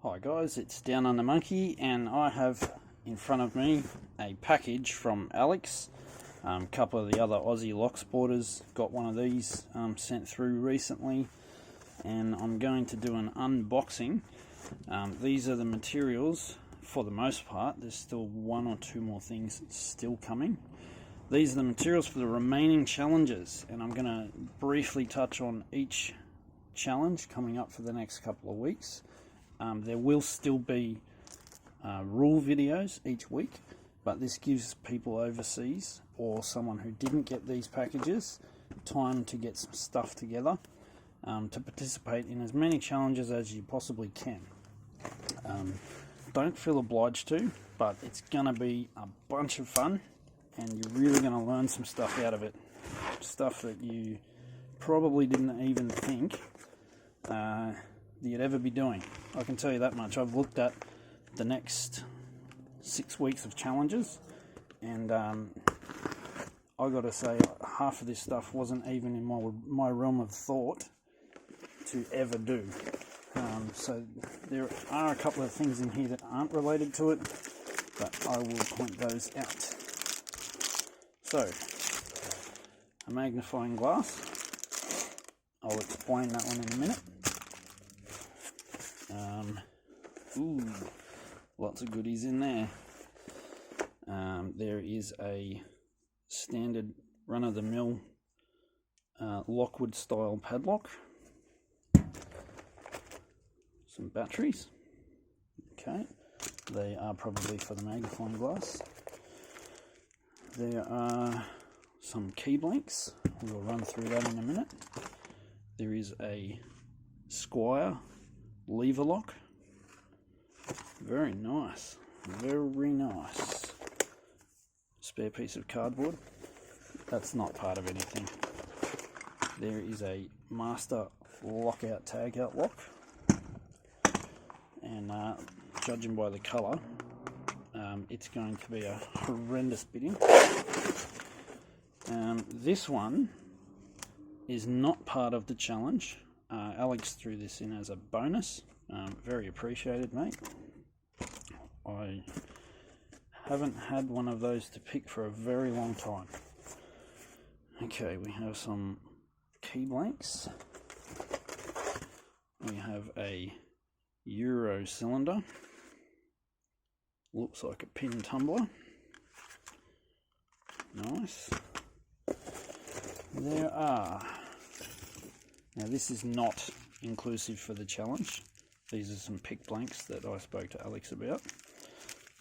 Hi guys, it's Down Under Monkey, and I have in front of me a package from Alex. A couple of the other Aussie lock sporters got one of these sent through recently, and I'm going to do an unboxing. These are the materials for the most part. There's still one or two more things still coming. These are the materials for the remaining challenges, and I'm going to briefly touch on each challenge coming up for the next couple of weeks. There will still be rule videos each week, but this gives people overseas or someone who didn't get these packages time to get some stuff together to participate in as many challenges as you possibly can. Don't feel obliged to, but it's going to be a bunch of fun, and you're really going to learn some stuff out of it. Stuff that you probably didn't even think you'd ever be doing. I can tell you that much. I've looked at the next 6 weeks of challenges, and I got to say, half of this stuff wasn't even in my realm of thought to ever do. So there are a couple of things in here that aren't related to it, but I will point those out. So, a magnifying glass. I'll explain that one in a minute. Ooh, lots of goodies in there. There is a standard run-of-the-mill Lockwood style padlock. Some batteries. Okay, they are probably for the magnifying glass. There are some key blanks. We'll run through that in a minute. There is a Squire lever lock. Very nice, very nice. Spare piece of cardboard. That's not part of anything. There is a master lockout tagout lock, and judging by the colour, it's going to be a horrendous bidding. This one is not part of the challenge. Alex threw this in as a bonus. Very appreciated, mate. I haven't had one of those to pick for a very long time. Okay, we have some key blanks. We have a Euro cylinder. Looks like a pin tumbler. Nice. There are... Now this is not inclusive for the challenge. These are some pick blanks that I spoke to Alex about.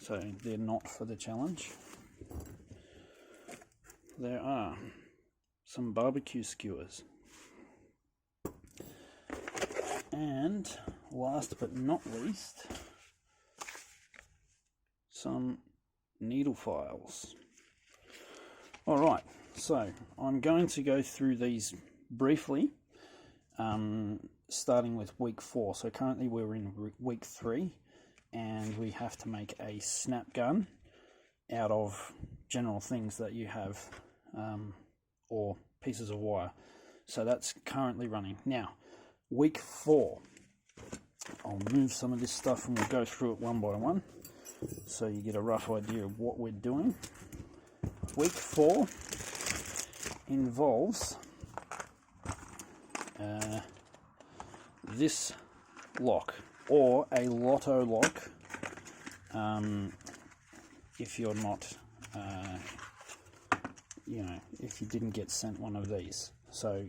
So they're not for the challenge. There are some barbecue skewers. And last but not least, some needle files. Alright, so I'm going to go through these briefly, starting with week 4. So currently we're in week 3, and we have to make a snap gun out of general things that you have, or pieces of wire. So that's currently running. Now, week 4, I'll move some of this stuff and we'll go through it one by one, so you get a rough idea of what we're doing. Week 4 involves this lock, or a LOTO lock, if you're not, if you didn't get sent one of these. So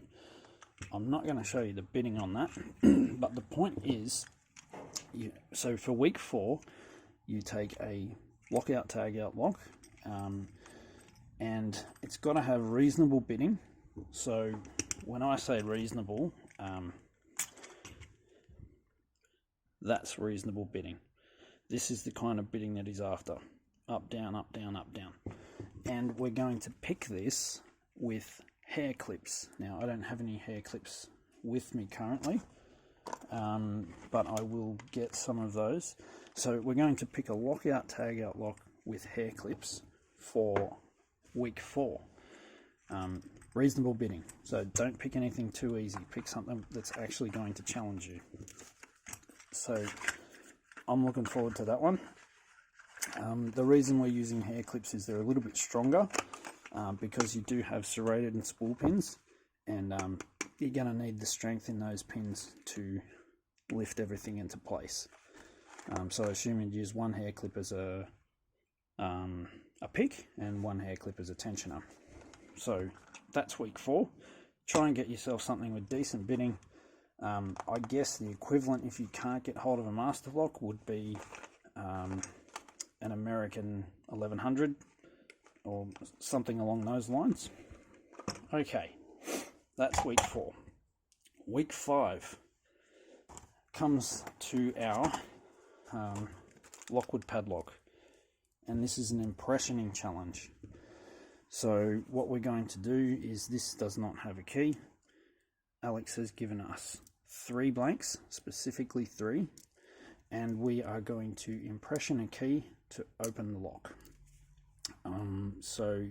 I'm not going to show you the bidding on that, but the point is, so for week 4, you take a lockout tagout lock, and it's got to have reasonable bidding. So when I say reasonable, that's reasonable bidding. This is the kind of bidding that is after. Up, down, up, down, up, down. And we're going to pick this with hair clips. Now, I don't have any hair clips with me currently, but I will get some of those. So we're going to pick a lockout tagout lock with hair clips for week 4. Reasonable bidding. So don't pick anything too easy. Pick something that's actually going to challenge you. So I'm looking forward to that one. The reason we're using hair clips is they're a little bit stronger because you do have serrated and spool pins, and you're going to need the strength in those pins to lift everything into place. So I assume you'd use one hair clip as a pick and one hair clip as a tensioner. So that's week 4. Try and get yourself something with decent bitting. I guess the equivalent, if you can't get hold of a master lock, would be an American 1100 or something along those lines. Okay, that's week 4. Week 5 comes to our Lockwood padlock, and this is an impressioning challenge. So what we're going to do is, this does not have a key. Alex has given us 3 blanks, specifically 3, and we are going to impression a key to open the lock. So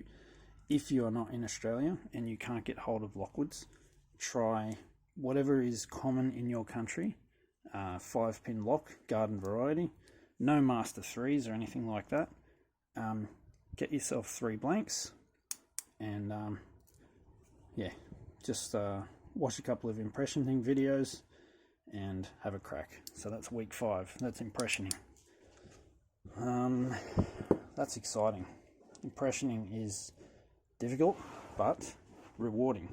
if you are not in Australia and you can't get hold of Lockwoods, try whatever is common in your country. 5-pin lock, garden variety, no master 3s or anything like that. Get yourself 3 blanks, and yeah, just watch a couple of impressioning videos and have a crack. So that's week 5. That's impressioning. That's exciting. Impressioning is difficult but rewarding.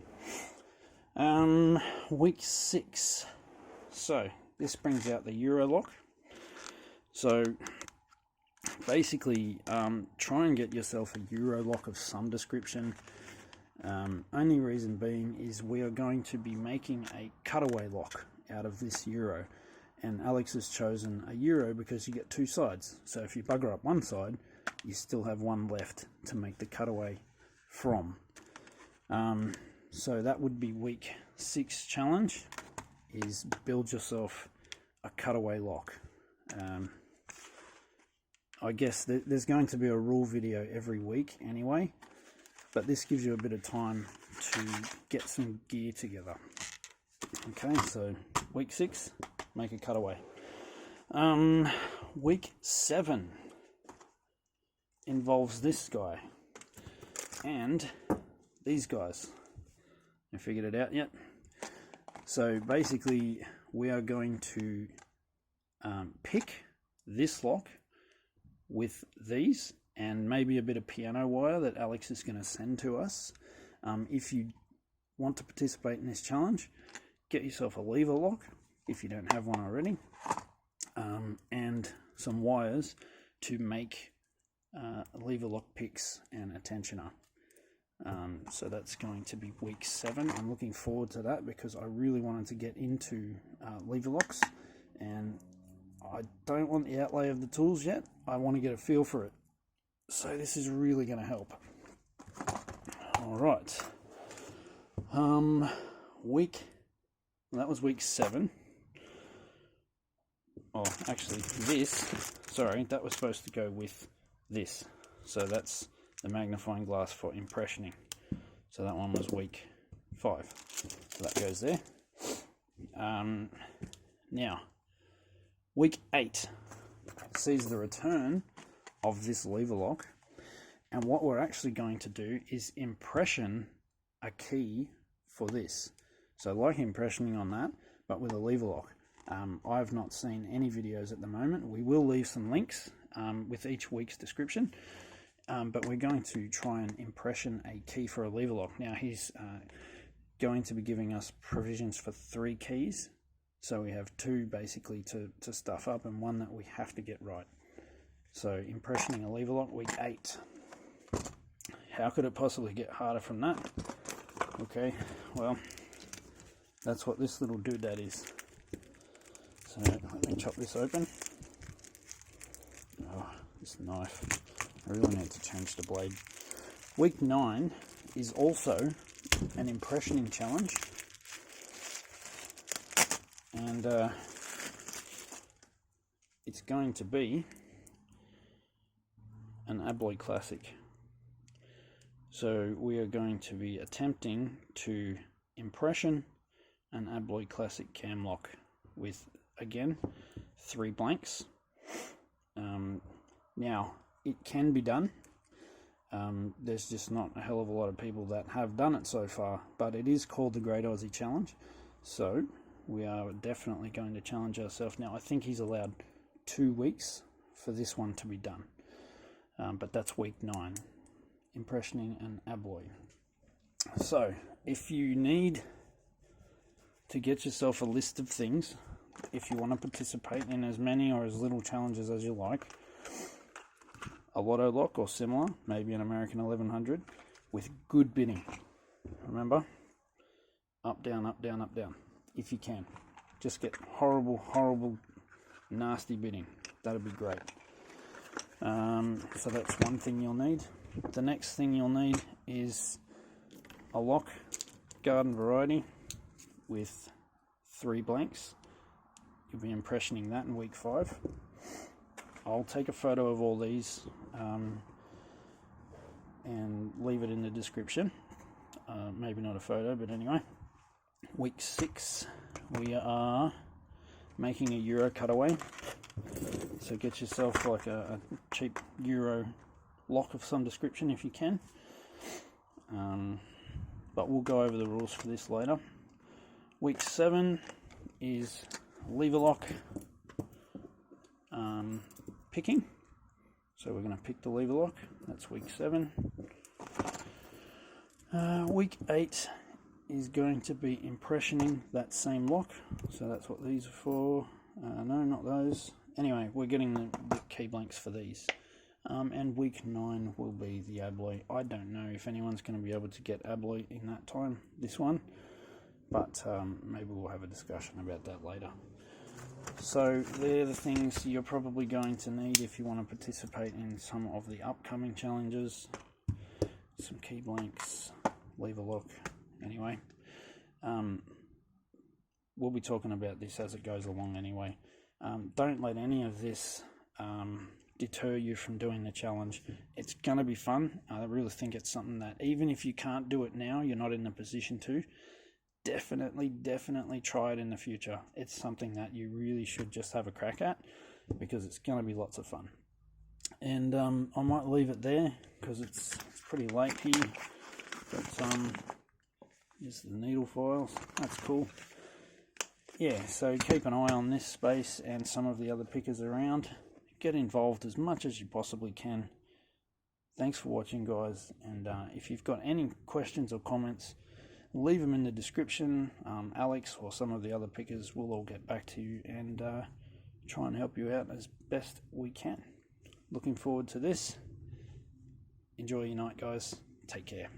Week 6. So this brings out the Euro lock. So basically, try and get yourself a Euro lock of some description. Only reason being is we are going to be making a cutaway lock out of this Euro, and Alex has chosen a Euro because you get 2 sides. So if you bugger up one side, you still have one left to make the cutaway from. So that would be week 6 challenge, is build yourself a cutaway lock. I guess there's going to be a rule video every week anyway, but this gives you a bit of time to get some gear together. Okay, so week 6, make a cutaway. Week 7 involves this guy and these guys. You figured it out yet? So basically, we are going to pick this lock with these and maybe a bit of piano wire that Alex is going to send to us. If you want to participate in this challenge, get yourself a lever lock if you don't have one already, and some wires to make lever lock picks and a tensioner. So that's going to be week 7. I'm looking forward to that because I really wanted to get into lever locks, and I don't want the outlay of the tools yet. I want to get a feel for it. So this is really going to help. Alright. That was week 7. Oh, actually that was supposed to go with this. So that's the magnifying glass for impressioning. So that one was week 5. So that goes there. Now, week 8 sees the return of this lever lock, and what we're actually going to do is impression a key for this. So like impressioning on that, but with a lever lock. I've not seen any videos at the moment. We will leave some links with each week's description, but we're going to try and impression a key for a lever lock. Now he's going to be giving us provisions for 3 keys, so we have 2 basically to stuff up and 1 that we have to get right. So impressioning a lever lock, week 8. How could it possibly get harder from that? Okay, well, that's what this little doodad is. So let me chop this open. Oh, this knife. I really need to change the blade. Week 9 is also an impressioning challenge. And it's going to be an Abloy Classic. So we are going to be attempting to impression an Abloy Classic cam lock with, again, 3 blanks. Now, it can be done. There's just not a hell of a lot of people that have done it so far, but it is called the Great Aussie Challenge, so we are definitely going to challenge ourselves. Now, I think he's allowed 2 weeks for this one to be done, but that's week 9, impressioning and abloy. So, if you need to get yourself a list of things, if you want to participate in as many or as little challenges as you like, a LOTO lock or similar, maybe an American 1100 with good bidding. Remember, up, down, up, down, up, down. If you can, just get horrible, nasty bidding. That'd be great. So that's one thing you'll need. The next thing you'll need is a lock, garden variety, with 3 blanks. You'll be impressioning that in week 5. I'll take a photo of all these and leave it in the description. Maybe not a photo, but anyway. Week 6, we are making a Euro cutaway. So get yourself like a cheap Euro lock of some description if you can. But we'll go over the rules for this later. Week 7 is lever lock picking. So we're going to pick the lever lock. That's week 7. Week 8 is going to be impressioning that same lock. So that's what these are for. No, not those. Anyway, we're getting the key blanks for these. And week 9 will be the abloy. I don't know if anyone's going to be able to get abloy in that time, this one. But maybe we'll have a discussion about that later. So they're the things you're probably going to need if you want to participate in some of the upcoming challenges. Some key blanks, lever lock. Anyway, we'll be talking about this as it goes along anyway. Don't let any of this deter you from doing the challenge. It's going to be fun. I really think it's something that even if you can't do it now, you're not in a position to, definitely try it in the future. It's something that you really should just have a crack at because it's going to be lots of fun. And I might leave it there because it's pretty late here. But here's the needle files. That's cool. Yeah, so keep an eye on this space and some of the other pickers around. Get involved as much as you possibly can. Thanks for watching, guys. And if you've got any questions or comments, leave them in the description. Alex or some of the other pickers will all get back to you and try and help you out as best we can. Looking forward to this. Enjoy your night, guys. Take care.